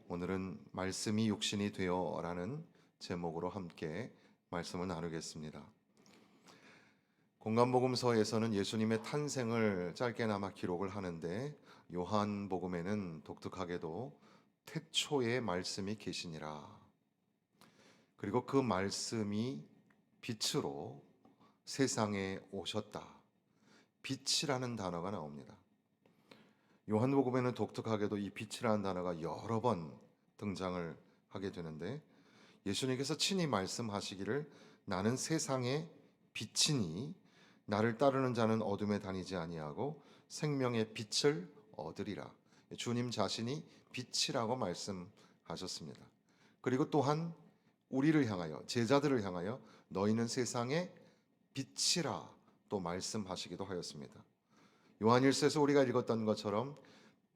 오늘은 말씀이 육신이 되어라는 제목으로 함께 말씀을 나누겠습니다. 공간복음서에서는 예수님의 탄생을 짧게나마 기록을 하는데 요한복음에는 독특하게도 태초에 말씀이 계시니라, 그리고 그 말씀이 빛으로 세상에 오셨다, 빛이라는 단어가 나옵니다. 요한복음에는 독특하게도 이 빛이라는 단어가 여러 번 등장을 하게 되는데, 예수님께서 친히 말씀하시기를 나는 세상의 빛이니 나를 따르는 자는 어둠에 다니지 아니하고 생명의 빛을 얻으리라. 주님 자신이 빛이라고 말씀하셨습니다. 그리고 또한 우리를 향하여, 제자들을 향하여 너희는 세상의 빛이라 또 말씀하시기도 하였습니다. 요한일서에서 우리가 읽었던 것처럼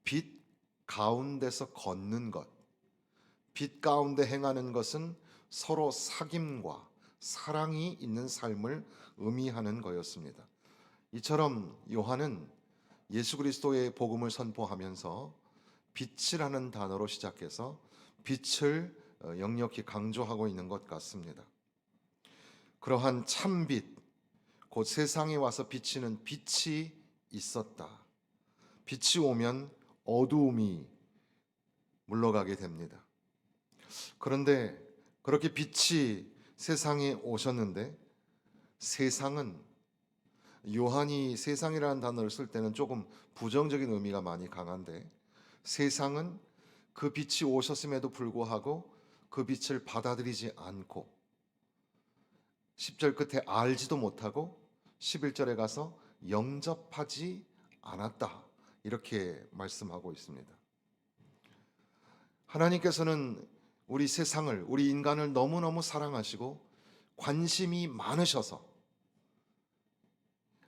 빛 가운데서 걷는 것, 빛 가운데 행하는 것은 서로 사귐과 사랑이 있는 삶을 의미하는 거였습니다. 이처럼 요한은 예수 그리스도의 복음을 선포하면서 빛이라는 단어로 시작해서 빛을 역력히 강조하고 있는 것 같습니다. 그러한 참빛, 곧 세상에 와서 비치는 빛이 있었다. 빛이 오면 어두움이 물러가게 됩니다. 그런데 그렇게 빛이 세상에 오셨는데, 세상은, 요한이 세상이라는 단어를 쓸 때는 조금 부정적인 의미가 많이 강한데, 세상은 그 빛이 오셨음에도 불구하고 그 빛을 받아들이지 않고 10절 끝에 알지도 못하고 11절에 가서 영접하지 않았다, 이렇게 말씀하고 있습니다. 하나님께서는 우리 세상을, 우리 인간을 너무너무 사랑하시고 관심이 많으셔서,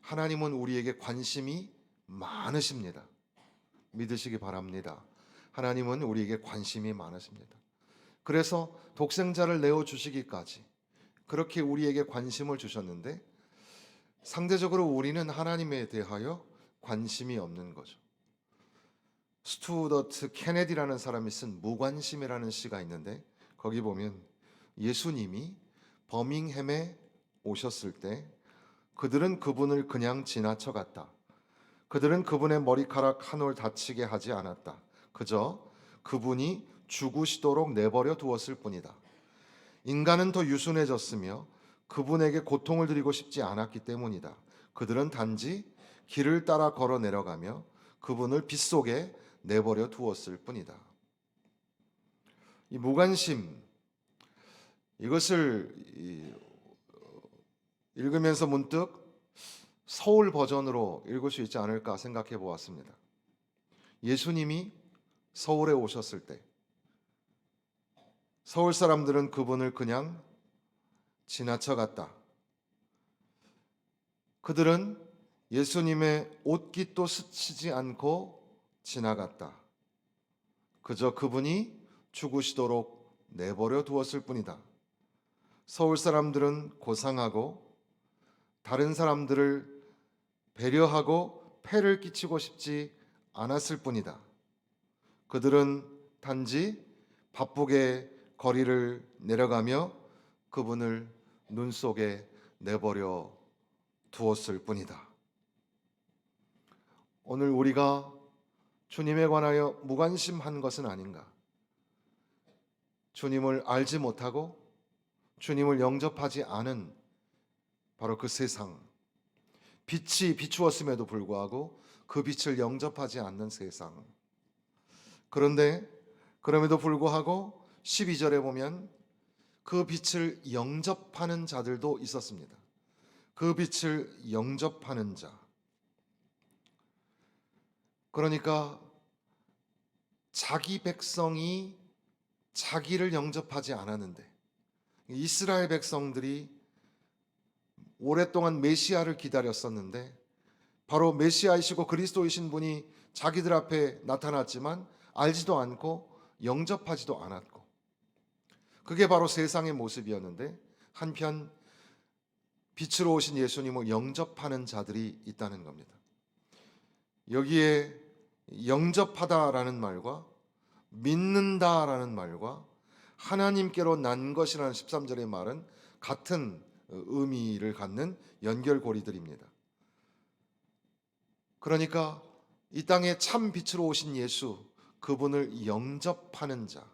하나님은 우리에게 관심이 많으십니다. 믿으시기 바랍니다. 하나님은 우리에게 관심이 많으십니다. 그래서 독생자를 내어주시기까지 그렇게 우리에게 관심을 주셨는데, 상대적으로 우리는 하나님에 대하여 관심이 없는 거죠. 스튜어트 케네디라는 사람이 쓴 무관심이라는 시가 있는데, 거기 보면 예수님이 버밍햄에 오셨을 때 그들은 그분을 그냥 지나쳐갔다. 그들은 그분의 머리카락 한 올 다치게 하지 않았다. 그저 그분이 죽으시도록 내버려 두었을 뿐이다. 인간은 더 유순해졌으며 그분에게 고통을 드리고 싶지 않았기 때문이다. 그들은 단지 길을 따라 걸어 내려가며 그분을 빛 속에 내버려 두었을 뿐이다. 이 무관심, 이것을 읽으면서 문득 서울 버전으로 읽을 수 있지 않을까 생각해 보았습니다. 예수님이 서울에 오셨을 때 서울 사람들은 그분을 그냥 지나쳐갔다. 그들은 예수님의 옷깃도 스치지 않고 지나갔다. 그저 그분이 죽으시도록 내버려 두었을 뿐이다. 서울 사람들은 고상하고 다른 사람들을 배려하고 폐를 끼치고 싶지 않았을 뿐이다. 그들은 단지 바쁘게 거리를 내려가며 그분을 눈 속에 내버려 두었을 뿐이다. 오늘 우리가 주님에 관하여 무관심한 것은 아닌가? 주님을 알지 못하고 주님을 영접하지 않은 바로 그 세상, 빛이 비추었음에도 불구하고 그 빛을 영접하지 않는 세상. 그런데 그럼에도 불구하고 12절에 보면 그 빛을 영접하는 자들도 있었습니다. 그 빛을 영접하는 자. 그러니까 자기 백성이 자기를 영접하지 않았는데, 이스라엘 백성들이 오랫동안 메시아를 기다렸었는데, 바로 메시아이시고 그리스도이신 분이 자기들 앞에 나타났지만 알지도 않고 영접하지도 않았고, 그게 바로 세상의 모습이었는데, 한편 빛으로 오신 예수님을 영접하는 자들이 있다는 겁니다. 여기에 영접하다라는 말과 믿는다라는 말과 하나님께로 난 것이라는 13절의 말은 같은 의미를 갖는 연결고리들입니다. 그러니까 이 땅에 참 빛으로 오신 예수, 그분을 영접하는 자.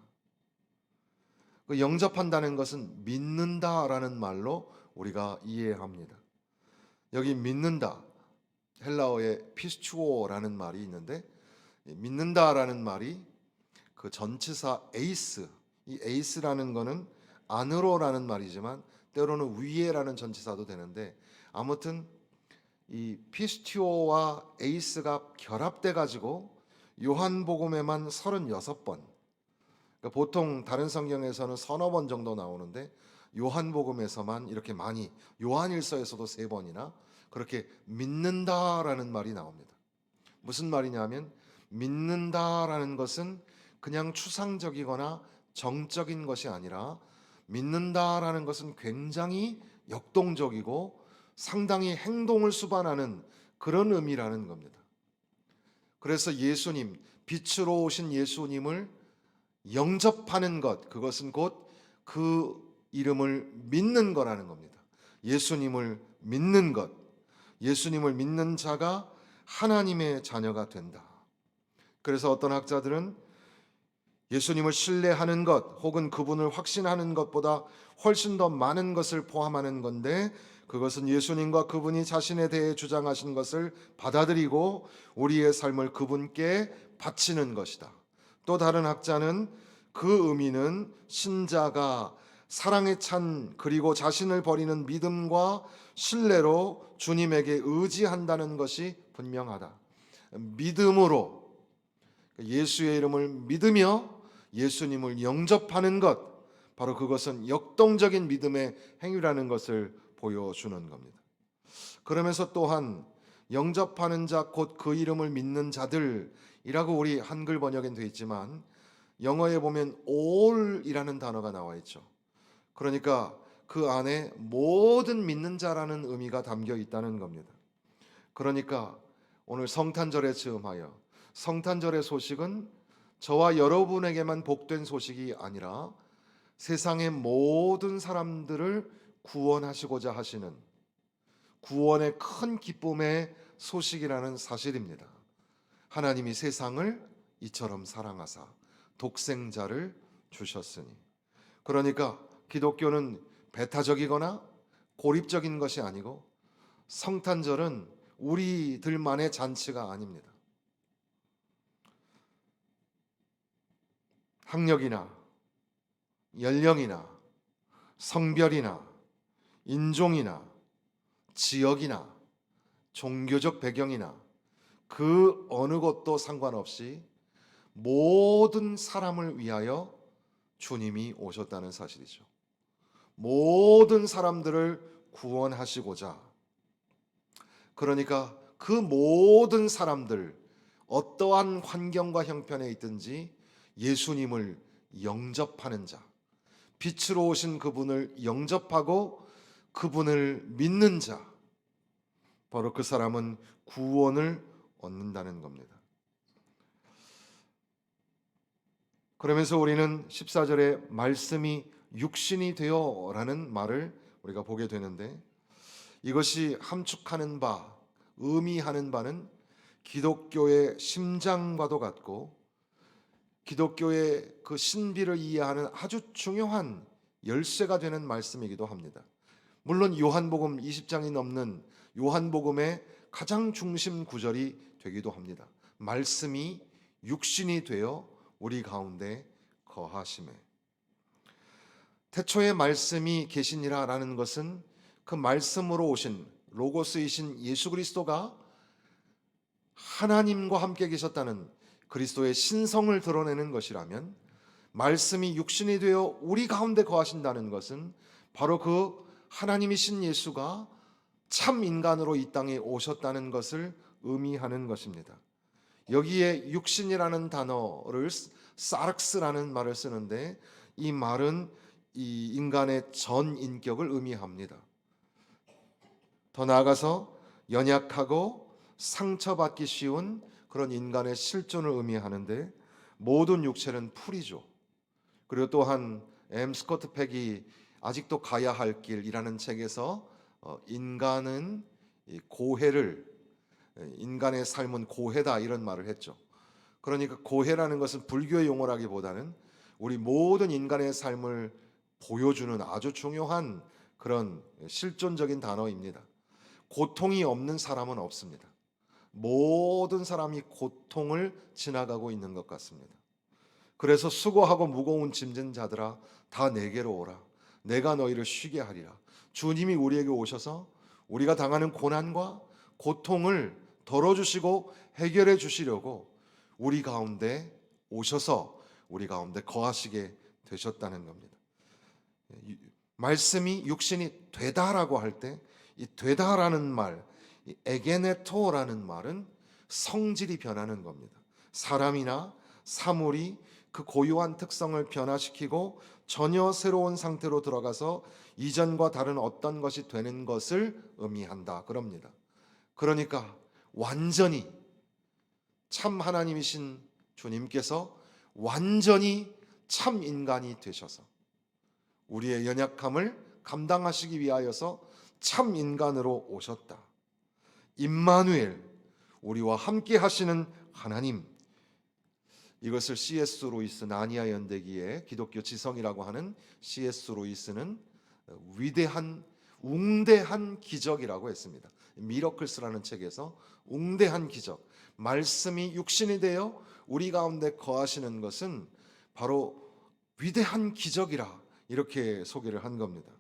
그 영접한다는 것은 믿는다라는 말로 우리가 이해합니다. 여기 믿는다, 헬라어의 피스추오라는 말이 있는데, 믿는다라는 말이 그 전치사 에이스, 이 에이스라는 거는 안으로라는 말이지만 때로는 위에라는 전치사도 되는데, 아무튼 이 피스티오와 에이스가 결합돼 가지고 요한복음에만 36번, 그러니까 보통 다른 성경에서는 서너 번 정도 나오는데 요한복음에서만 이렇게 많이, 요한일서에서도 3번이나 그렇게 믿는다라는 말이 나옵니다. 무슨 말이냐면, 믿는다라는 것은 그냥 추상적이거나 정적인 것이 아니라, 믿는다라는 것은 굉장히 역동적이고 상당히 행동을 수반하는 그런 의미라는 겁니다. 그래서 예수님, 빛으로 오신 예수님을 영접하는 것, 그것은 곧 그 이름을 믿는 거라는 겁니다. 예수님을 믿는 것, 예수님을 믿는 자가 하나님의 자녀가 된다. 그래서 어떤 학자들은 예수님을 신뢰하는 것 혹은 그분을 확신하는 것보다 훨씬 더 많은 것을 포함하는 건데, 그것은 예수님과 그분이 자신에 대해 주장하신 것을 받아들이고 우리의 삶을 그분께 바치는 것이다. 또 다른 학자는 그 의미는 신자가 사랑에 찬 그리고 자신을 버리는 믿음과 신뢰로 주님에게 의지한다는 것이 분명하다. 믿음으로, 예수의 이름을 믿으며 예수님을 영접하는 것, 바로 그것은 역동적인 믿음의 행위라는 것을 보여주는 겁니다. 그러면서 또한 영접하는 자, 곧 그 이름을 믿는 자들이라고 우리 한글 번역엔 되어 있지만 영어에 보면 all이라는 단어가 나와 있죠. 그러니까 그 안에 모든 믿는 자라는 의미가 담겨 있다는 겁니다. 그러니까 오늘 성탄절에 즈음하여, 성탄절의 소식은 저와 여러분에게만 복된 소식이 아니라 세상의 모든 사람들을 구원하시고자 하시는 구원의 큰 기쁨의 소식이라는 사실입니다. 하나님이 세상을 이처럼 사랑하사 독생자를 주셨으니. 그러니까 기독교는 배타적이거나 고립적인 것이 아니고, 성탄절은 우리들만의 잔치가 아닙니다. 학력이나 연령이나 성별이나 인종이나 지역이나 종교적 배경이나 그 어느 것도 상관없이 모든 사람을 위하여 주님이 오셨다는 사실이죠. 모든 사람들을 구원하시고자. 그러니까 그 모든 사람들, 어떠한 환경과 형편에 있든지 예수님을 영접하는 자, 빛으로 오신 그분을 영접하고 그분을 믿는 자, 바로 그 사람은 구원을 얻는다는 겁니다. 그러면서 우리는 14절에 말씀이 육신이 되어 라는 말을 우리가 보게 되는데, 이것이 함축하는 바, 의미하는 바는 기독교의 심장과도 같고 기독교의 그 신비를 이해하는 아주 중요한 열쇠가 되는 말씀이기도 합니다. 물론 요한복음 20장이 넘는 요한복음의 가장 중심 구절이 되기도 합니다. 말씀이 육신이 되어 우리 가운데 거하심에. 태초에 말씀이 계시니라라는 것은 그 말씀으로 오신 로고스이신 예수 그리스도가 하나님과 함께 계셨다는 그리스도의 신성을 드러내는 것이라면, 말씀이 육신이 되어 우리 가운데 거하신다는 것은 바로 그 하나님이신 예수가 참 인간으로 이 땅에 오셨다는 것을 의미하는 것입니다. 여기에 육신이라는 단어를 사르크스라는 말을 쓰는데, 이 말은 이 인간의 전 인격을 의미합니다. 더 나아가서 연약하고 상처받기 쉬운 그런 인간의 실존을 의미하는데, 모든 육체는 풀이죠. 그리고 또한 스코트 팩이 아직도 가야 할 길이라는 책에서 인간은 이 고해를 인간의 삶은 고해다 이런 말을 했죠. 그러니까 고해라는 것은 불교의 용어라기보다는 우리 모든 인간의 삶을 보여주는 아주 중요한 그런 실존적인 단어입니다. 고통이 없는 사람은 없습니다. 모든 사람이 고통을 지나가고 있는 것 같습니다. 그래서 수고하고 무거운 짐진 자들아 다 내게로 오라. 내가 너희를 쉬게 하리라. 주님이 우리에게 오셔서 우리가 당하는 고난과 고통을 덜어주시고 해결해 주시려고 우리 가운데 오셔서 우리 가운데 거하시게 되셨다는 겁니다. 말씀이 육신이 되다라고 할 때 이 되다라는 말, 이 에게네토라는 말은 성질이 변하는 겁니다. 사람이나 사물이 그 고유한 특성을 변화시키고 전혀 새로운 상태로 들어가서 이전과 다른 어떤 것이 되는 것을 의미한다 그럽니다. 그러니까 완전히 참 하나님이신 주님께서 완전히 참 인간이 되셔서 우리의 연약함을 감당하시기 위하여서 참 인간으로 오셨다. 임마누엘, 우리와 함께 하시는 하나님. 이것을 C.S. 루이스 나니아 연대기의 기독교 지성이라고 하는 C.S. 루이스는 위대한 웅대한 기적이라고 했습니다. 미러클스라는 책에서 웅대한 기적, 말씀이 육신이 되어 우리 가운데 거하시는 것은 바로 위대한 기적이라 이렇게 소개를 한 겁니다.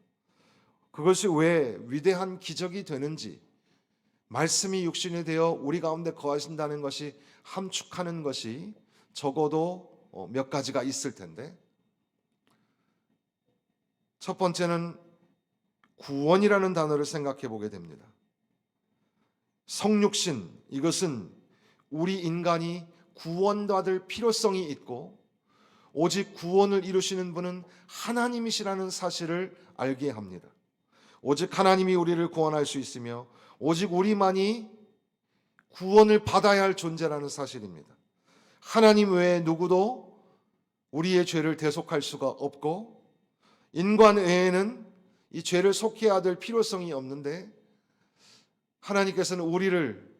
그것이 왜 위대한 기적이 되는지, 말씀이 육신이 되어 우리 가운데 거하신다는 것이 함축하는 것이 적어도 몇 가지가 있을 텐데, 첫 번째는 구원이라는 단어를 생각해 보게 됩니다. 성육신, 이것은 우리 인간이 구원받을 필요성이 있고 오직 구원을 이루시는 분은 하나님이시라는 사실을 알게 합니다. 오직 하나님이 우리를 구원할 수 있으며 오직 우리만이 구원을 받아야 할 존재라는 사실입니다. 하나님 외에 누구도 우리의 죄를 대속할 수가 없고 인간 외에는 이 죄를 속해야 될 필요성이 없는데, 하나님께서는 우리를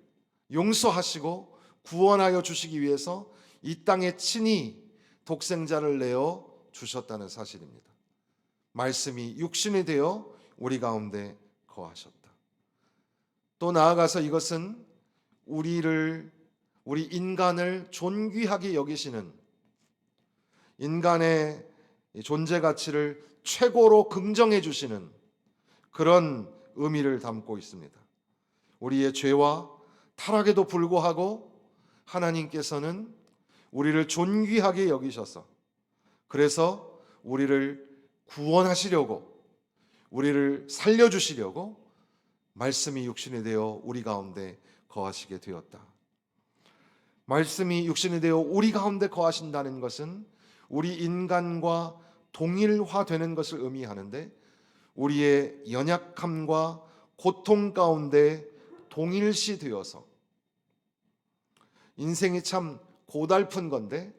용서하시고 구원하여 주시기 위해서 이 땅에 친히 독생자를 내어 주셨다는 사실입니다. 말씀이 육신이 되어 우리 가운데 거하셨다. 또 나아가서 이것은 우리 인간을 존귀하게 여기시는, 인간의 존재 가치를 최고로 긍정해 주시는 그런 의미를 담고 있습니다. 우리의 죄와 타락에도 불구하고 하나님께서는 우리를 존귀하게 여기셔서, 그래서 우리를 구원하시려고, 우리를 살려주시려고 말씀이 육신이 되어 우리 가운데 거하시게 되었다. 말씀이 육신이 되어 우리 가운데 거하신다는 것은 우리 인간과 동일화되는 것을 의미하는데, 우리의 연약함과 고통 가운데 동일시 되어서, 인생이 참 고달픈 건데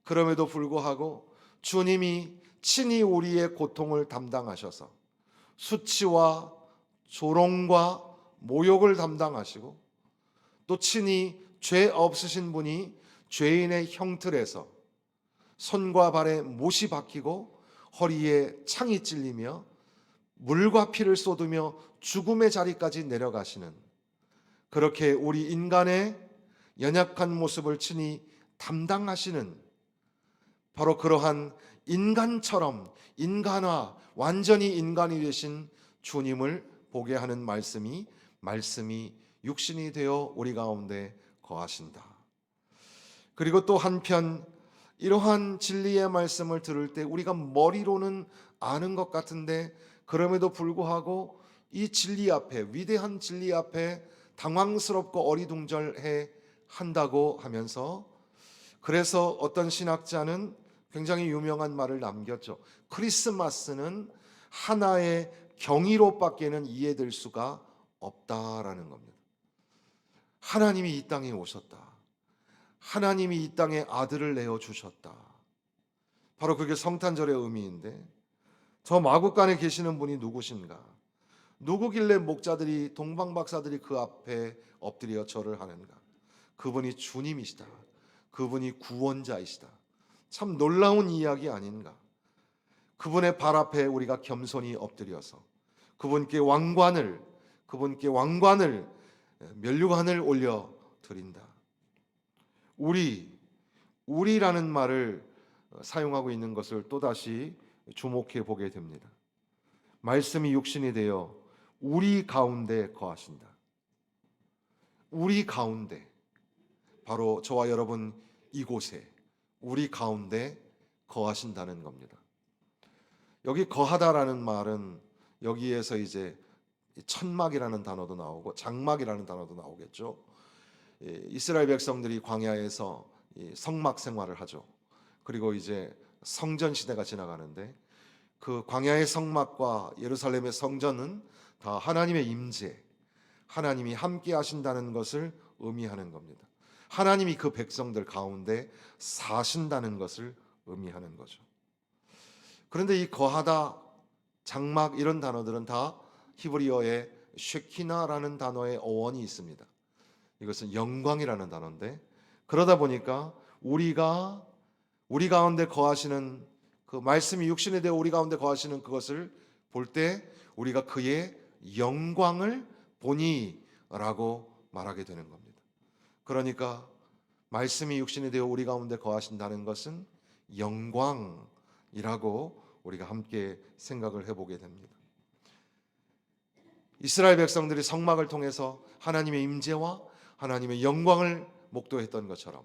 그럼에도 불구하고 주님이 친히 우리의 고통을 담당하셔서 수치와 조롱과 모욕을 담당하시고, 또 친히 죄 없으신 분이 죄인의 형틀에서 손과 발에 못이 박히고 허리에 창이 찔리며 물과 피를 쏟으며 죽음의 자리까지 내려가시는, 그렇게 우리 인간의 연약한 모습을 친히 담당하시는, 바로 그러한 인간처럼 인간화, 완전히 인간이 되신 주님을 보게 하는 말씀이 육신이 되어 우리 가운데 거하신다. 그리고 또 한편 이러한 진리의 말씀을 들을 때 우리가 머리로는 아는 것 같은데 그럼에도 불구하고 이 진리 앞에, 위대한 진리 앞에 당황스럽고 어리둥절해 한다고 하면서, 그래서 어떤 신학자는 굉장히 유명한 말을 남겼죠. 크리스마스는 하나의 경이로밖에는 이해될 수가 없다라는 겁니다. 하나님이 이 땅에 오셨다. 하나님이 이 땅에 아들을 내어 주셨다. 바로 그게 성탄절의 의미인데, 저 마국간에 계시는 분이 누구신가? 누구길래 목자들이, 동방박사들이 그 앞에 엎드려 절을 하는가? 그분이 주님이시다. 그분이 구원자이시다. 참 놀라운 이야기 아닌가? 그분의 발 앞에 우리가 겸손히 엎드려서 그분께 왕관을, 면류관을 올려 드린다. 우리라는 말을 사용하고 있는 것을 또다시 주목해 보게 됩니다. 말씀이 육신이 되어 우리 가운데 거하신다. 우리 가운데, 바로 저와 여러분 이곳에 우리 가운데 거하신다는 겁니다. 여기 거하다라는 말은 여기에서 이제 천막이라는 단어도 나오고 장막이라는 단어도 나오겠죠. 이스라엘 백성들이 광야에서 성막 생활을 하죠. 그리고 이제 성전 시대가 지나가는데, 그 광야의 성막과 예루살렘의 성전은 다 하나님의 임재, 하나님이 함께 하신다는 것을 의미하는 겁니다. 하나님이 그 백성들 가운데 사신다는 것을 의미하는 거죠. 그런데 이 거하다, 장막 이런 단어들은 다 히브리어의 쉐키나라는 단어의 어원이 있습니다. 이것은 영광이라는 단어인데, 그러다 보니까 우리 가운데 거하시는, 그 말씀이 육신이 되어 우리 가운데 거하시는 그것을 볼 때 우리가 그의 영광을 보니라고 말하게 되는 겁니다. 그러니까 말씀이 육신이 되어 우리 가운데 거하신다는 것은 영광이라고 우리가 함께 생각을 해보게 됩니다. 이스라엘 백성들이 성막을 통해서 하나님의 임재와 하나님의 영광을 목도했던 것처럼,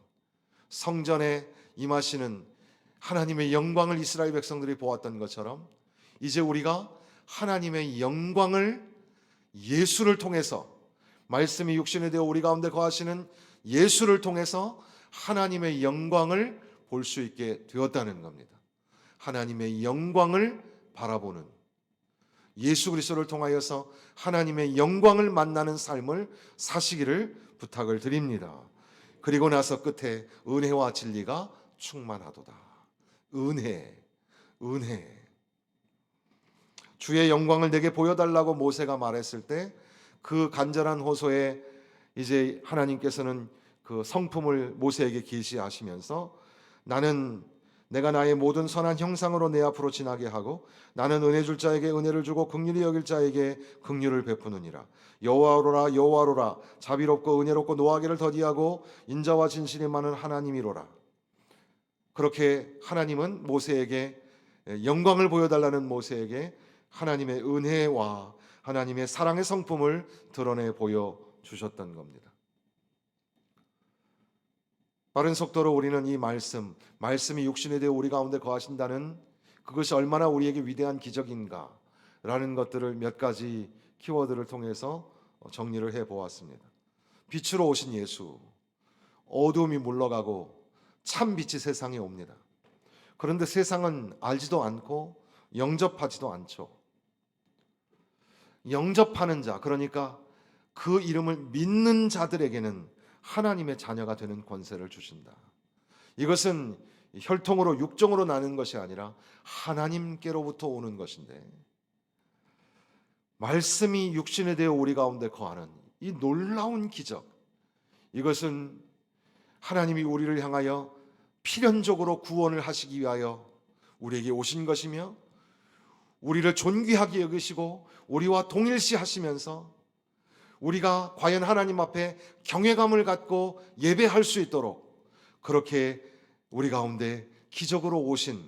성전에 임하시는 하나님의 영광을 이스라엘 백성들이 보았던 것처럼, 이제 우리가 하나님의 영광을 예수를 통해서, 말씀이 육신이 되어 우리 가운데 거하시는 예수를 통해서 하나님의 영광을 볼 수 있게 되었다는 겁니다. 하나님의 영광을 바라보는, 예수 그리스도를 통하여서 하나님의 영광을 만나는 삶을 사시기를 부탁을 드립니다. 그리고 나서 끝에 은혜와 진리가 충만하도다. 은혜. 주의 영광을 내게 보여달라고 모세가 말했을 때, 그 간절한 호소에 이제 하나님께서는 그 성품을 모세에게 계시하시면서, 내가 나의 모든 선한 형상으로 내 앞으로 지나게 하고, 나는 은혜 줄 자에게 은혜를 주고 긍휼히 여길 자에게 긍휼을 베푸느니라. 여호와로라 자비롭고 은혜롭고 노하기를 더디하고 인자와 진실이 많은 하나님이로라. 그렇게 하나님은 모세에게, 영광을 보여달라는 모세에게 하나님의 은혜와 하나님의 사랑의 성품을 드러내 보여주셨던 겁니다. 빠른 속도로 우리는 이 말씀이 육신이 되어 우리 가운데 거하신다는 그것이 얼마나 우리에게 위대한 기적인가 라는 것들을 몇 가지 키워드를 통해서 정리를 해보았습니다. 빛으로 오신 예수, 어두움이 물러가고 참 빛이 세상에 옵니다. 그런데 세상은 알지도 않고 영접하지도 않죠. 영접하는 자, 그러니까 그 이름을 믿는 자들에게는 하나님의 자녀가 되는 권세를 주신다. 이것은 혈통으로, 육종으로 나는 것이 아니라 하나님께로부터 오는 것인데, 말씀이 육신이 되어 우리 가운데 거하는 이 놀라운 기적, 이것은 하나님이 우리를 향하여 필연적으로 구원을 하시기 위하여 우리에게 오신 것이며, 우리를 존귀하게 여기시고 우리와 동일시 하시면서 우리가 과연 하나님 앞에 경외감을 갖고 예배할 수 있도록 그렇게 우리 가운데 기적으로 오신,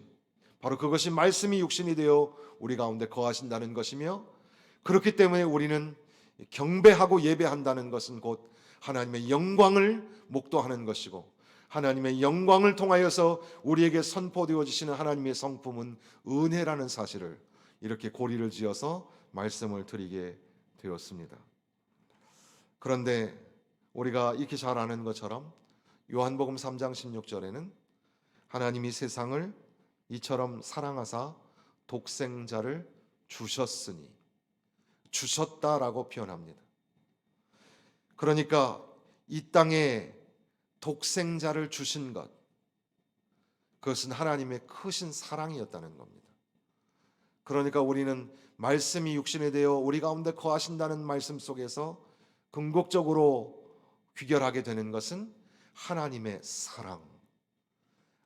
바로 그것이 말씀이 육신이 되어 우리 가운데 거하신다는 것이며, 그렇기 때문에 우리는 경배하고 예배한다는 것은 곧 하나님의 영광을 목도하는 것이고, 하나님의 영광을 통하여서 우리에게 선포되어지시는 하나님의 성품은 은혜라는 사실을 이렇게 고리를 지어서 말씀을 드리게 되었습니다. 그런데 우리가 익히 잘 아는 것처럼 요한복음 3장 16절에는 하나님이 세상을 이처럼 사랑하사 독생자를 주셨으니, 주셨다라고 표현합니다. 그러니까 이 땅에 독생자를 주신 것, 그것은 하나님의 크신 사랑이었다는 겁니다. 그러니까 우리는 말씀이 육신이 되어 우리 가운데 거하신다는 말씀 속에서 궁극적으로 귀결하게 되는 것은 하나님의 사랑.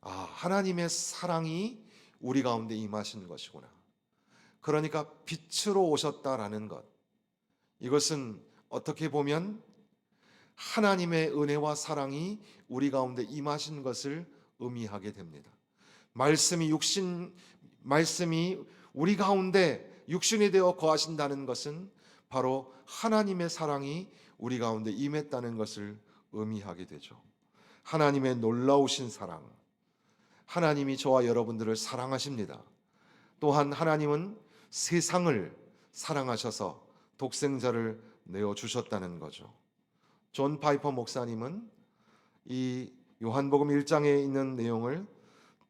하나님의 사랑이 우리 가운데 임하신 것이구나. 그러니까 빛으로 오셨다라는 것. 이것은 어떻게 보면 하나님의 은혜와 사랑이 우리 가운데 임하신 것을 의미하게 됩니다. 말씀이 우리 가운데 육신이 되어 거하신다는 것은 바로 하나님의 사랑이 우리 가운데 임했다는 것을 의미하게 되죠. 하나님의 놀라우신 사랑. 하나님이 저와 여러분들을 사랑하십니다. 또한 하나님은 세상을 사랑하셔서 독생자를 내어 주셨다는 거죠. 존 파이퍼 목사님은 이 요한복음 1장에 있는 내용을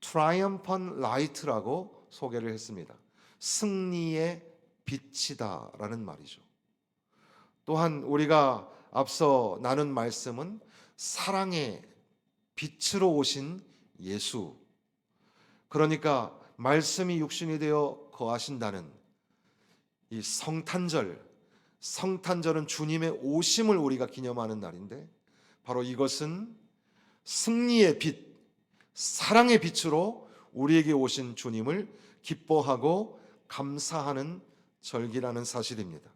triumphant light라고 소개를 했습니다. 승리의 빛이다라는 말이죠. 또한 우리가 앞서 나눈 말씀은 사랑의 빛으로 오신 예수, 그러니까 말씀이 육신이 되어 거하신다는 이 성탄절은 주님의 오심을 우리가 기념하는 날인데, 바로 이것은 승리의 빛, 사랑의 빛으로 우리에게 오신 주님을 기뻐하고 감사하는 절기라는 사실입니다.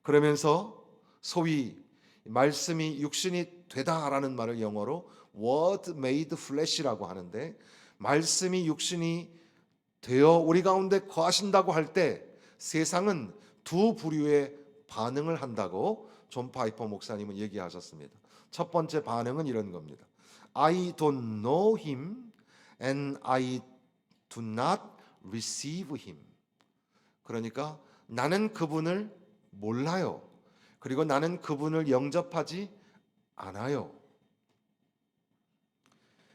그러면서 소위 말씀이 육신이 되다라는 말을 영어로 Word made flesh라고 하는데, 말씀이 육신이 되어 우리 가운데 거하신다고 할 때 세상은 두 부류의 반응을 한다고 존 파이퍼 목사님은 얘기하셨습니다. 첫 번째 반응은 이런 겁니다. I don't know him and I do not receive him. 그러니까 나는 그분을 몰라요. 그리고 나는 그분을 영접하지 않아요.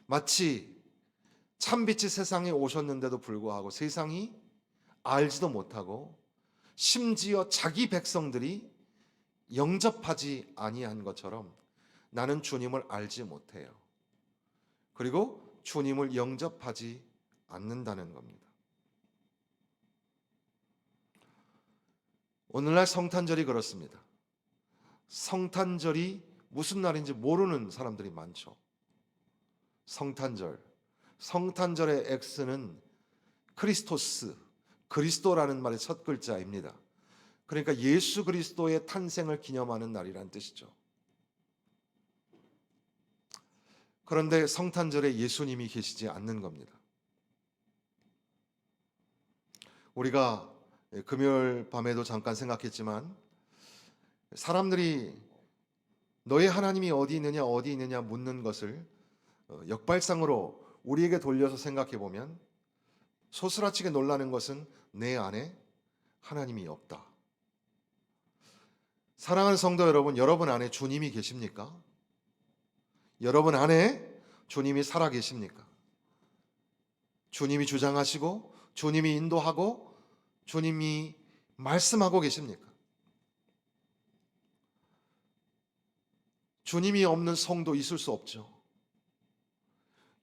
마치 참빛이 세상에 오셨는데도 불구하고 세상이 알지도 못하고 심지어 자기 백성들이 영접하지 아니한 것처럼 나는 주님을 알지 못해요. 그리고 주님을 영접하지 않는다는 겁니다. 오늘날 성탄절이 그렇습니다. 성탄절이 무슨 날인지 모르는 사람들이 많죠. 성탄절의 X는 크리스토스, 그리스도라는 말의 첫 글자입니다. 그러니까 예수 그리스도의 탄생을 기념하는 날이라는 뜻이죠. 그런데 성탄절에 예수님이 계시지 않는 겁니다. 우리가 금요일 밤에도 잠깐 생각했지만, 사람들이 너의 하나님이 어디 있느냐 묻는 것을 역발상으로 우리에게 돌려서 생각해 보면 소스라치게 놀라는 것은 내 안에 하나님이 없다. 사랑하는 성도 여러분, 여러분 안에 주님이 계십니까? 여러분 안에 주님이 살아 계십니까? 주님이 주장하시고 주님이 인도하고 주님이 말씀하고 계십니까? 주님이 없는 성도 있을 수 없죠.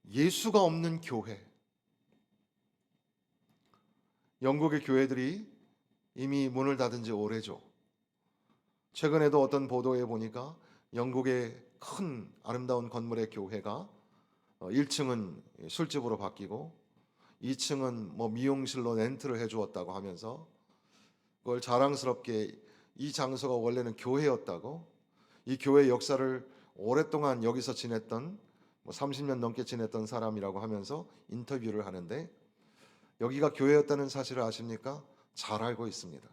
예수가 없는 교회. 영국의 교회들이 이미 문을 닫은 지 오래죠. 최근에도 어떤 보도에 보니까 영국의 큰 아름다운 건물의 교회가 1층은 술집으로 바뀌고 2층은 뭐 미용실로 렌트를 해주었다고 하면서 그걸 자랑스럽게 이 장소가 원래는 교회였다고, 이 교회 역사를 오랫동안 여기서 지냈던 30년 넘게 지냈던 사람이라고 하면서 인터뷰를 하는데, 여기가 교회였다는 사실을 아십니까? 잘 알고 있습니다.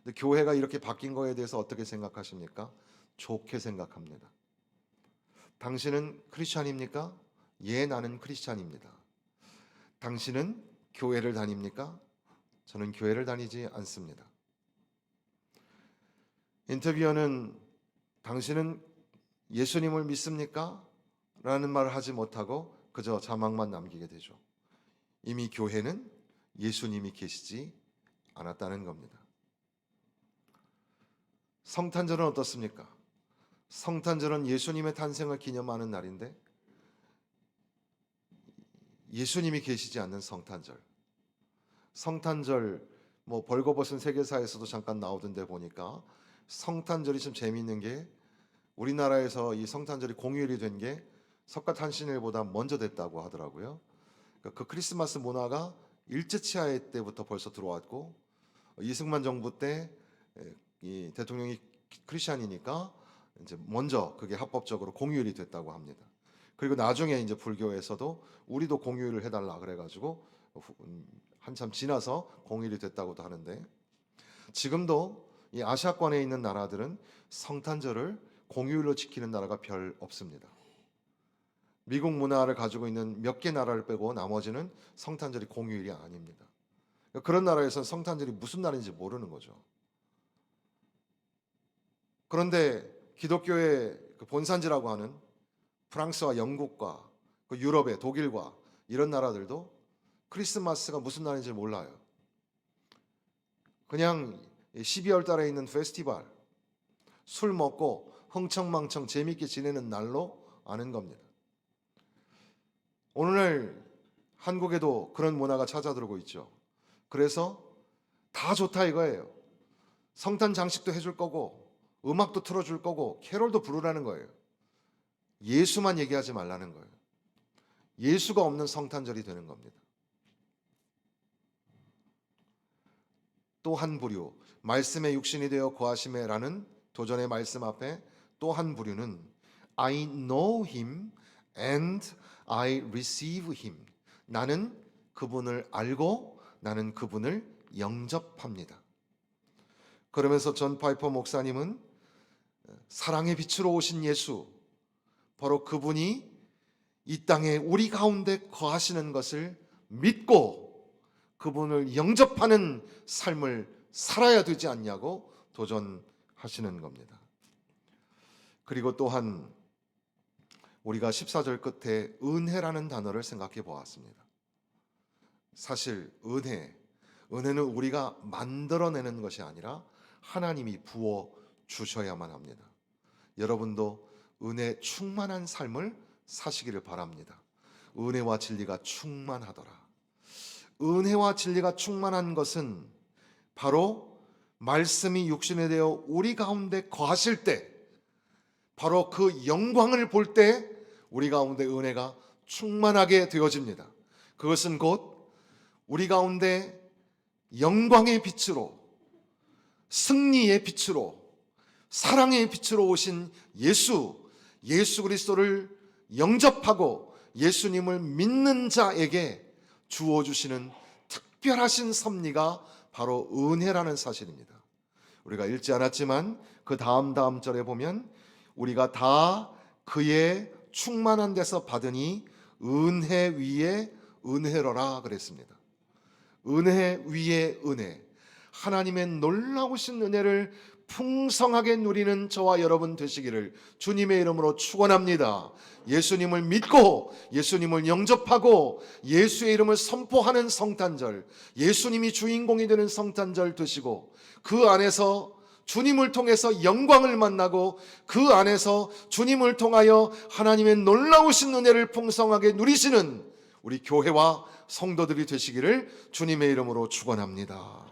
근데 교회가 이렇게 바뀐 거에 대해서 어떻게 생각하십니까? 좋게 생각합니다. 당신은 크리스찬입니까? 예, 나는 크리스찬입니다. 당신은 교회를 다닙니까? 저는 교회를 다니지 않습니다. 인터뷰어는 당신은 예수님을 믿습니까? 라는 말을 하지 못하고 그저 자막만 남기게 되죠. 이미 교회는 예수님이 계시지 않았다는 겁니다. 성탄절은 어떻습니까? 성탄절은 예수님의 탄생을 기념하는 날인데 예수님이 계시지 않는 성탄절. 성탄절 뭐 벌거벗은 세계사에서도 잠깐 나오던데 보니까 성탄절이 좀 재미있는 게 우리나라에서 이 성탄절이 공휴일이 된 게 석가탄신일보다 먼저 됐다고 하더라고요. 그러니까 그 크리스마스 문화가 일제치하의 때부터 벌써 들어왔고 이승만 정부 때 이 대통령이 크리스찬이니까 이제 먼저 그게 합법적으로 공휴일이 됐다고 합니다. 그리고 나중에 이제 불교에서도 우리도 공휴일을 해달라 그래가지고 한참 지나서 공휴일이 됐다고도 하는데 지금도 이 아시아권에 있는 나라들은 성탄절을 공휴일로 지키는 나라가 별 없습니다. 미국 문화를 가지고 있는 몇 개 나라를 빼고 나머지는 성탄절이 공휴일이 아닙니다. 그런 나라에서는 성탄절이 무슨 날인지 모르는 거죠. 그런데 기독교의 그 본산지라고 하는 프랑스와 영국과 그 유럽의 독일과 이런 나라들도 크리스마스가 무슨 날인지 몰라요. 그냥 12월 달에 있는 페스티벌, 술 먹고 흥청망청 재밌게 지내는 날로 아는 겁니다. 오늘날 한국에도 그런 문화가 찾아들고 있죠. 그래서 다 좋다 이거예요. 성탄 장식도 해줄 거고 음악도 틀어줄 거고 캐롤도 부르라는 거예요. 예수만 얘기하지 말라는 거예요. 예수가 없는 성탄절이 되는 겁니다. 또 한 부류, 말씀의 육신이 되어 거하심에라는 도전의 말씀 앞에 또 한 부류는 I know him and I receive him. 나는 그분을 알고 나는 그분을 영접합니다. 그러면서 존 파이퍼 목사님은 사랑의 빛으로 오신 예수, 바로 그분이 이 땅에 우리 가운데 거하시는 것을 믿고 그분을 영접하는 삶을 살아야 되지 않냐고 도전하시는 겁니다. 그리고 또한 우리가 14절 끝에 은혜라는 단어를 생각해 보았습니다. 사실 은혜는 우리가 만들어내는 것이 아니라 하나님이 부어 주셔야만 합니다. 여러분도 은혜 충만한 삶을 사시기를 바랍니다. 은혜와 진리가 충만하더라. 은혜와 진리가 충만한 것은 바로 말씀이 육신이 되어 우리 가운데 거하실 때 바로 그 영광을 볼 때 우리 가운데 은혜가 충만하게 되어집니다. 그것은 곧 우리 가운데 영광의 빛으로 승리의 빛으로 사랑의 빛으로 오신 예수 그리스도를 영접하고 예수님을 믿는 자에게 주어주시는 특별하신 섭리가 바로 은혜라는 사실입니다. 우리가 읽지 않았지만 그 다음 절에 보면 우리가 다 그의 충만한 데서 받으니 은혜 위에 은혜로라 그랬습니다. 은혜 위에 은혜, 하나님의 놀라우신 은혜를 풍성하게 누리는 저와 여러분 되시기를 주님의 이름으로 축원합니다. 예수님을 믿고 예수님을 영접하고 예수의 이름을 선포하는 성탄절, 예수님이 주인공이 되는 성탄절 되시고 그 안에서 주님을 통해서 영광을 만나고 그 안에서 주님을 통하여 하나님의 놀라우신 은혜를 풍성하게 누리시는 우리 교회와 성도들이 되시기를 주님의 이름으로 축원합니다.